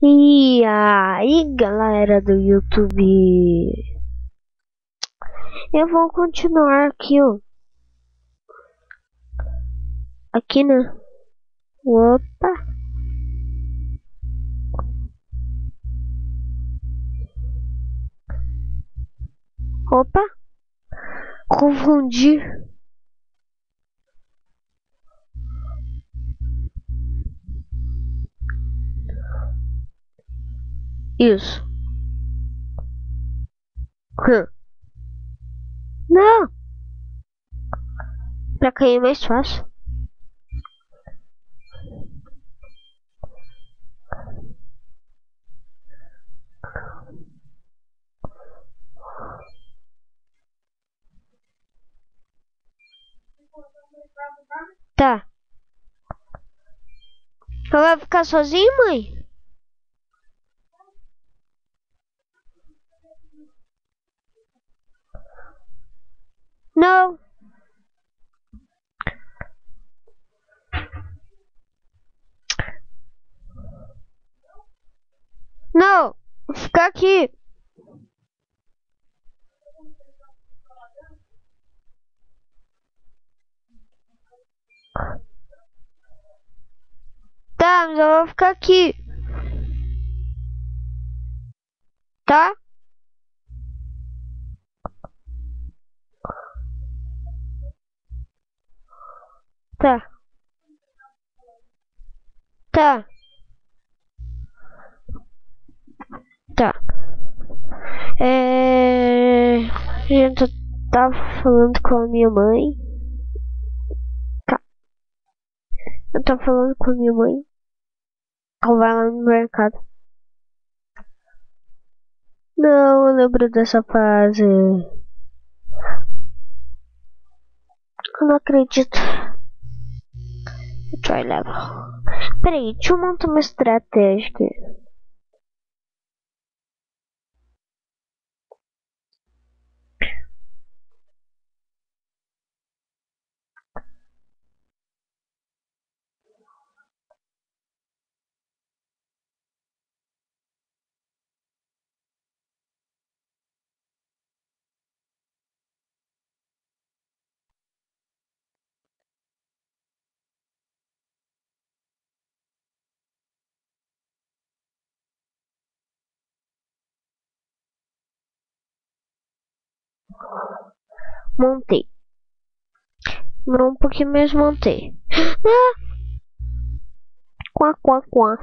E aí, galera do YouTube, eu vou continuar aqui, ó. Aqui, né? Opa! Opa! Confundi. Isso. Não! Pra cair é mais fácil. Tá. Você vai ficar sozinho, mãe? Não. Não. Vou ficar aqui. Tá, mas eu vou ficar aqui. Tá? Tá. Tá. Tá. A gente tava falando com a minha mãe. Tá. Eu tava falando com a minha mãe. Ela vai lá no mercado. Não, eu lembro dessa fase. Eu não acredito. Try level. Peraí, deixa eu montar uma estratégia aqui. Montei. Demorou um pouquinho, mas montei. Ah! Quá, quá, quá.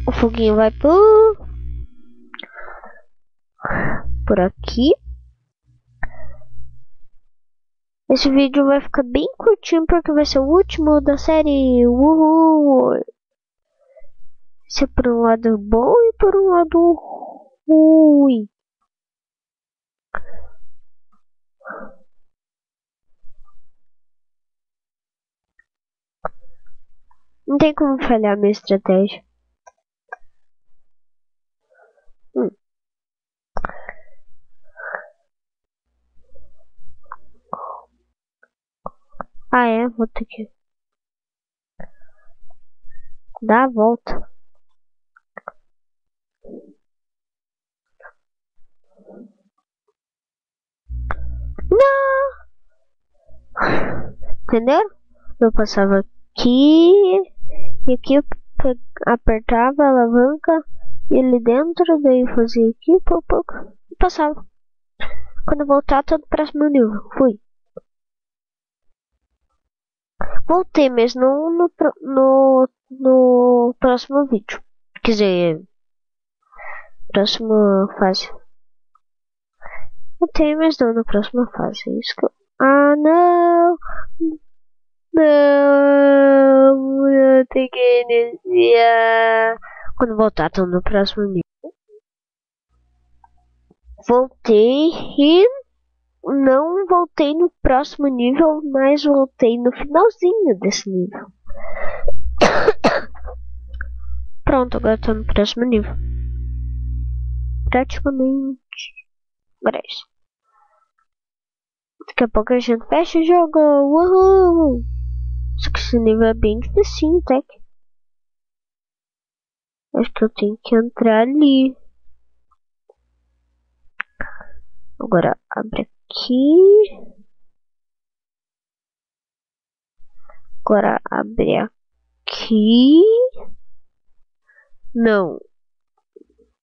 O foguinho vai por aqui. Esse vídeo vai ficar bem curtinho porque vai ser o último da série. Uhul! Isso é por um lado bom e por um lado ruim. Não tem como falhar a minha estratégia. Ah, é? Vou ter que dar a volta. Não! Entendeu? Eu passava aqui e aqui eu apertava a alavanca e ali dentro, daí eu fazia aqui pouco e passava. Quando eu voltar, tô no próximo nível. Fui. Voltei, mas não no próximo vídeo. Quer dizer, próxima fase. Voltei, mas não na próxima fase. É isso que eu... Ah, não! Não! Eu tenho que iniciar. Quando voltar, tô no próximo nível. Voltei e não voltei no próximo nível, mas voltei no finalzinho desse nível. Pronto, agora tô no próximo nível. Praticamente. Agora é isso. Daqui a pouco a gente fecha o jogo. Uhul! Esse nível é bem dificinho, até que. Acho que eu tenho que entrar ali. Agora abre aqui. Agora abre aqui. Não.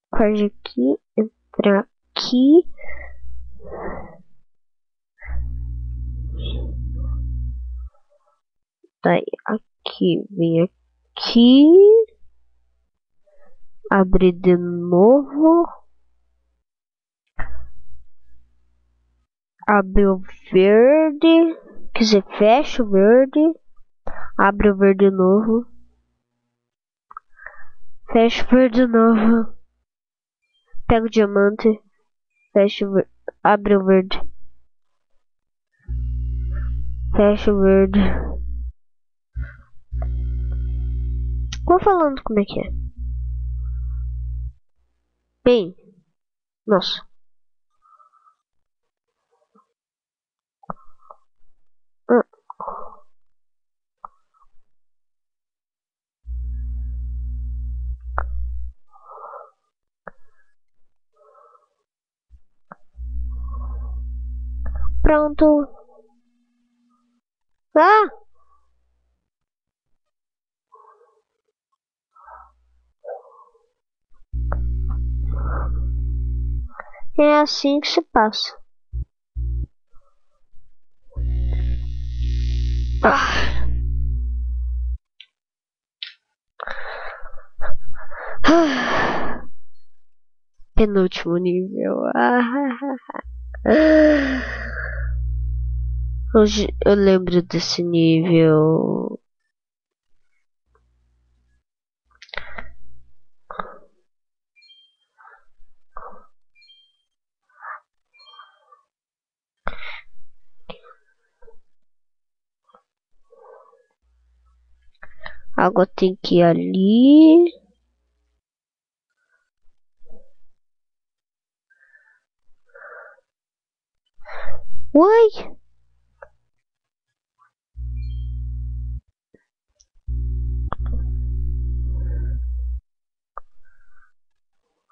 Pode aqui. Entrar aqui. Daí aqui. Vem aqui. Abre de novo. Abre o verde. Quer dizer, fecha o verde. Abre o verde novo. Fecha o verde novo. Pega o diamante. Fecha o verde. Abre o verde. Fecha o verde. Vou falando como é que é. Bem. Nossa. Pronto. Ah! É assim que se passa. Ah. Ah. Penúltimo nível. Hoje eu lembro desse nível. Agora tem que ir ali. Oi!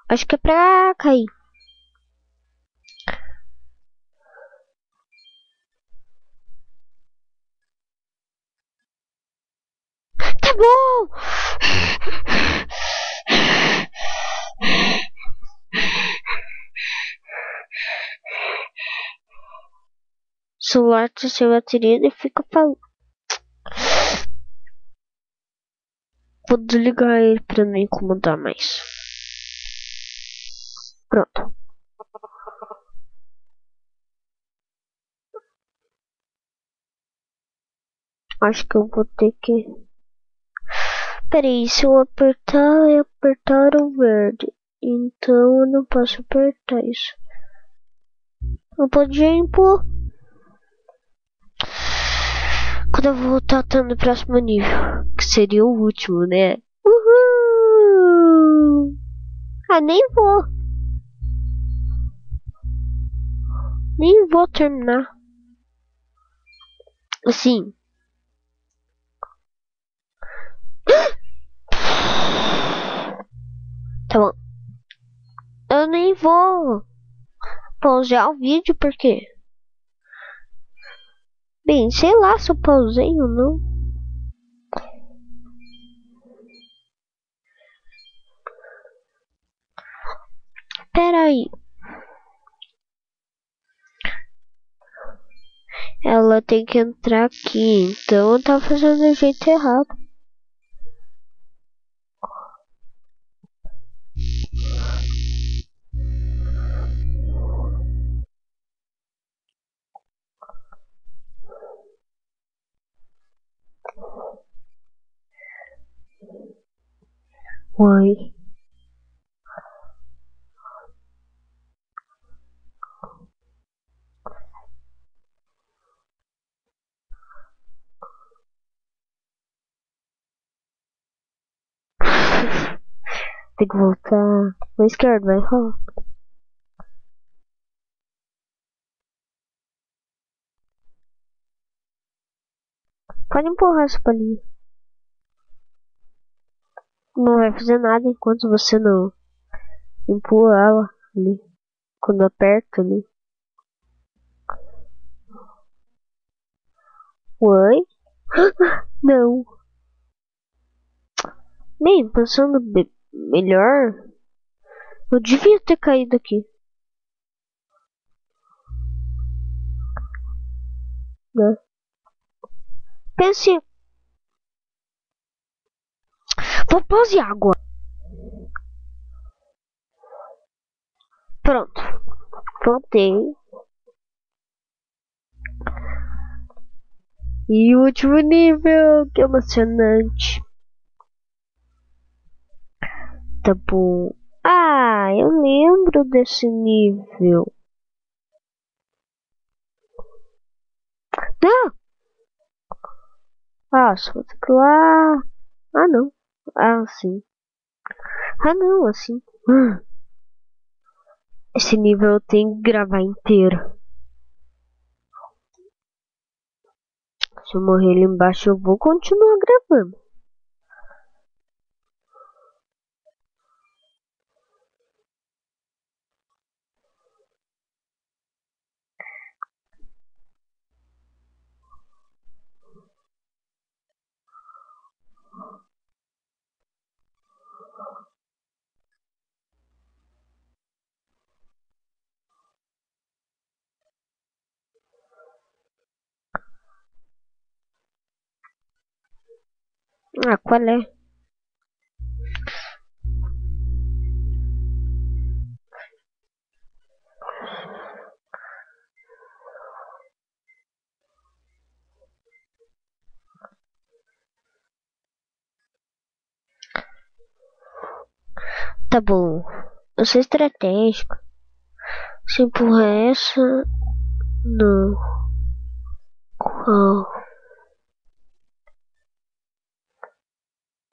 Acho que é pra cair. Tá bom! O celular tá sem bateria e fica falando. Vou desligar ele pra não incomodar mais. Pronto. Acho que eu vou ter que... Peraí, se eu apertar e apertar o verde. Então eu não posso apertar isso. Eu podia impor. Quando eu voltar tá no próximo nível. Que seria o último, né? Uhul! Ah, nem vou. Nem vou terminar. Assim. Tá bom. Eu nem vou pausar o vídeo porque... Bem, sei lá se eu pausei ou não. Pera aí. Ela tem que entrar aqui. Então eu tava fazendo do jeito errado. Oi. Tem que voltar. Na esquerda, vai rolar. Pode empurrar essa palhinha. Não vai fazer nada enquanto você não empurra ela ali. Quando aperta ali. Oi? Não. Bem, pensando melhor, eu devia ter caído aqui. Né? Pense. Vou pause água. Pronto. Voltei. E o último nível, que emocionante. Tá bom. Ah, eu lembro desse nível. Não! Ah, só vou ter que ir lá. Ah, não. Ah, sim. Ah, não, assim. Esse nível eu tenho que gravar inteiro. Se eu morrer ali embaixo, eu vou continuar gravando. Ah, qual é? Tá bom. Eu sou estratégico. Se empurrar essa. Não. Qual?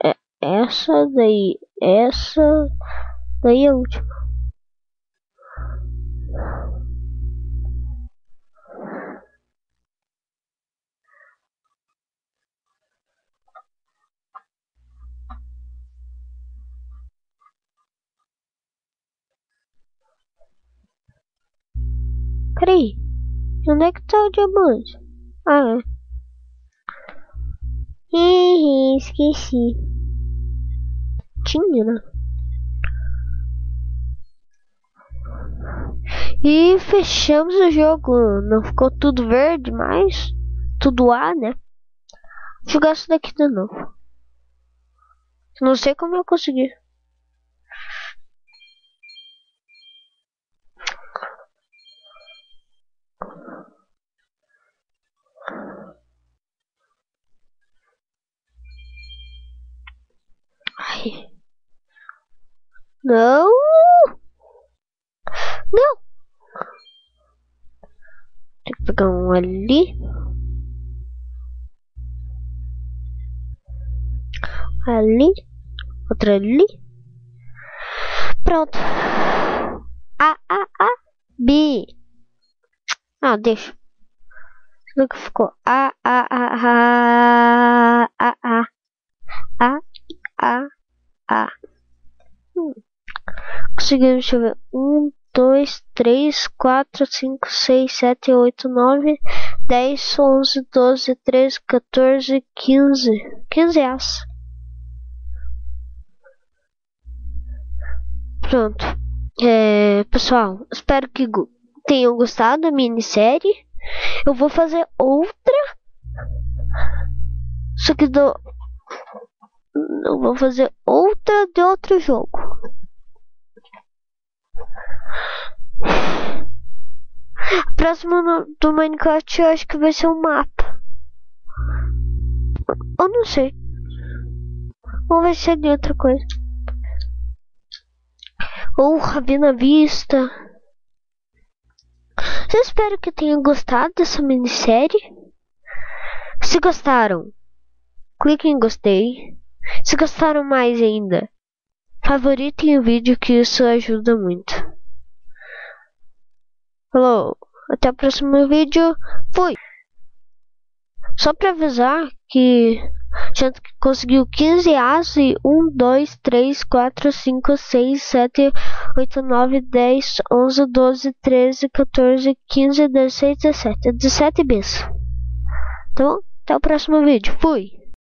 É essa daí. Essa daí é a última. Peraí. Onde é que tá o diamante? Ah, é. Esqueci. Tinha, né? E fechamos o jogo. Não ficou tudo verde, mas tudo A, né? Vou jogar isso daqui de novo. Não sei como eu consegui. Ai. Não! Não! Tem que pegar um ali. Ali. Outro ali. Pronto. A, B. Ah, deixa. Como que ficou? A. Conseguimos, deixa eu ver. 1, 2, 3, 4, 5, 6, 7, 8, 9, 10, 11, 12, 13, 14, 15. 15 as. Pronto. Pessoal, espero que tenham gostado da minissérie. Eu vou fazer outra. Só que eu vou fazer outra de outro jogo. Próximo do Minecraft eu acho que vai ser um mapa. Eu não sei. Ou vai ser de outra coisa. Ou Ravina Vista. Eu espero que tenham gostado dessa minissérie. Se gostaram, clique em gostei. Se gostaram mais ainda, favoritem o vídeo, que isso ajuda muito. Falou, até o próximo vídeo. Fui! Só pra avisar que a gente conseguiu 15 as e 1, 2, 3, 4, 5, 6, 7, 8, 9, 10, 11, 12, 13, 14, 15, 16, 17. 17 bis. Tá bom? Até o próximo vídeo. Fui!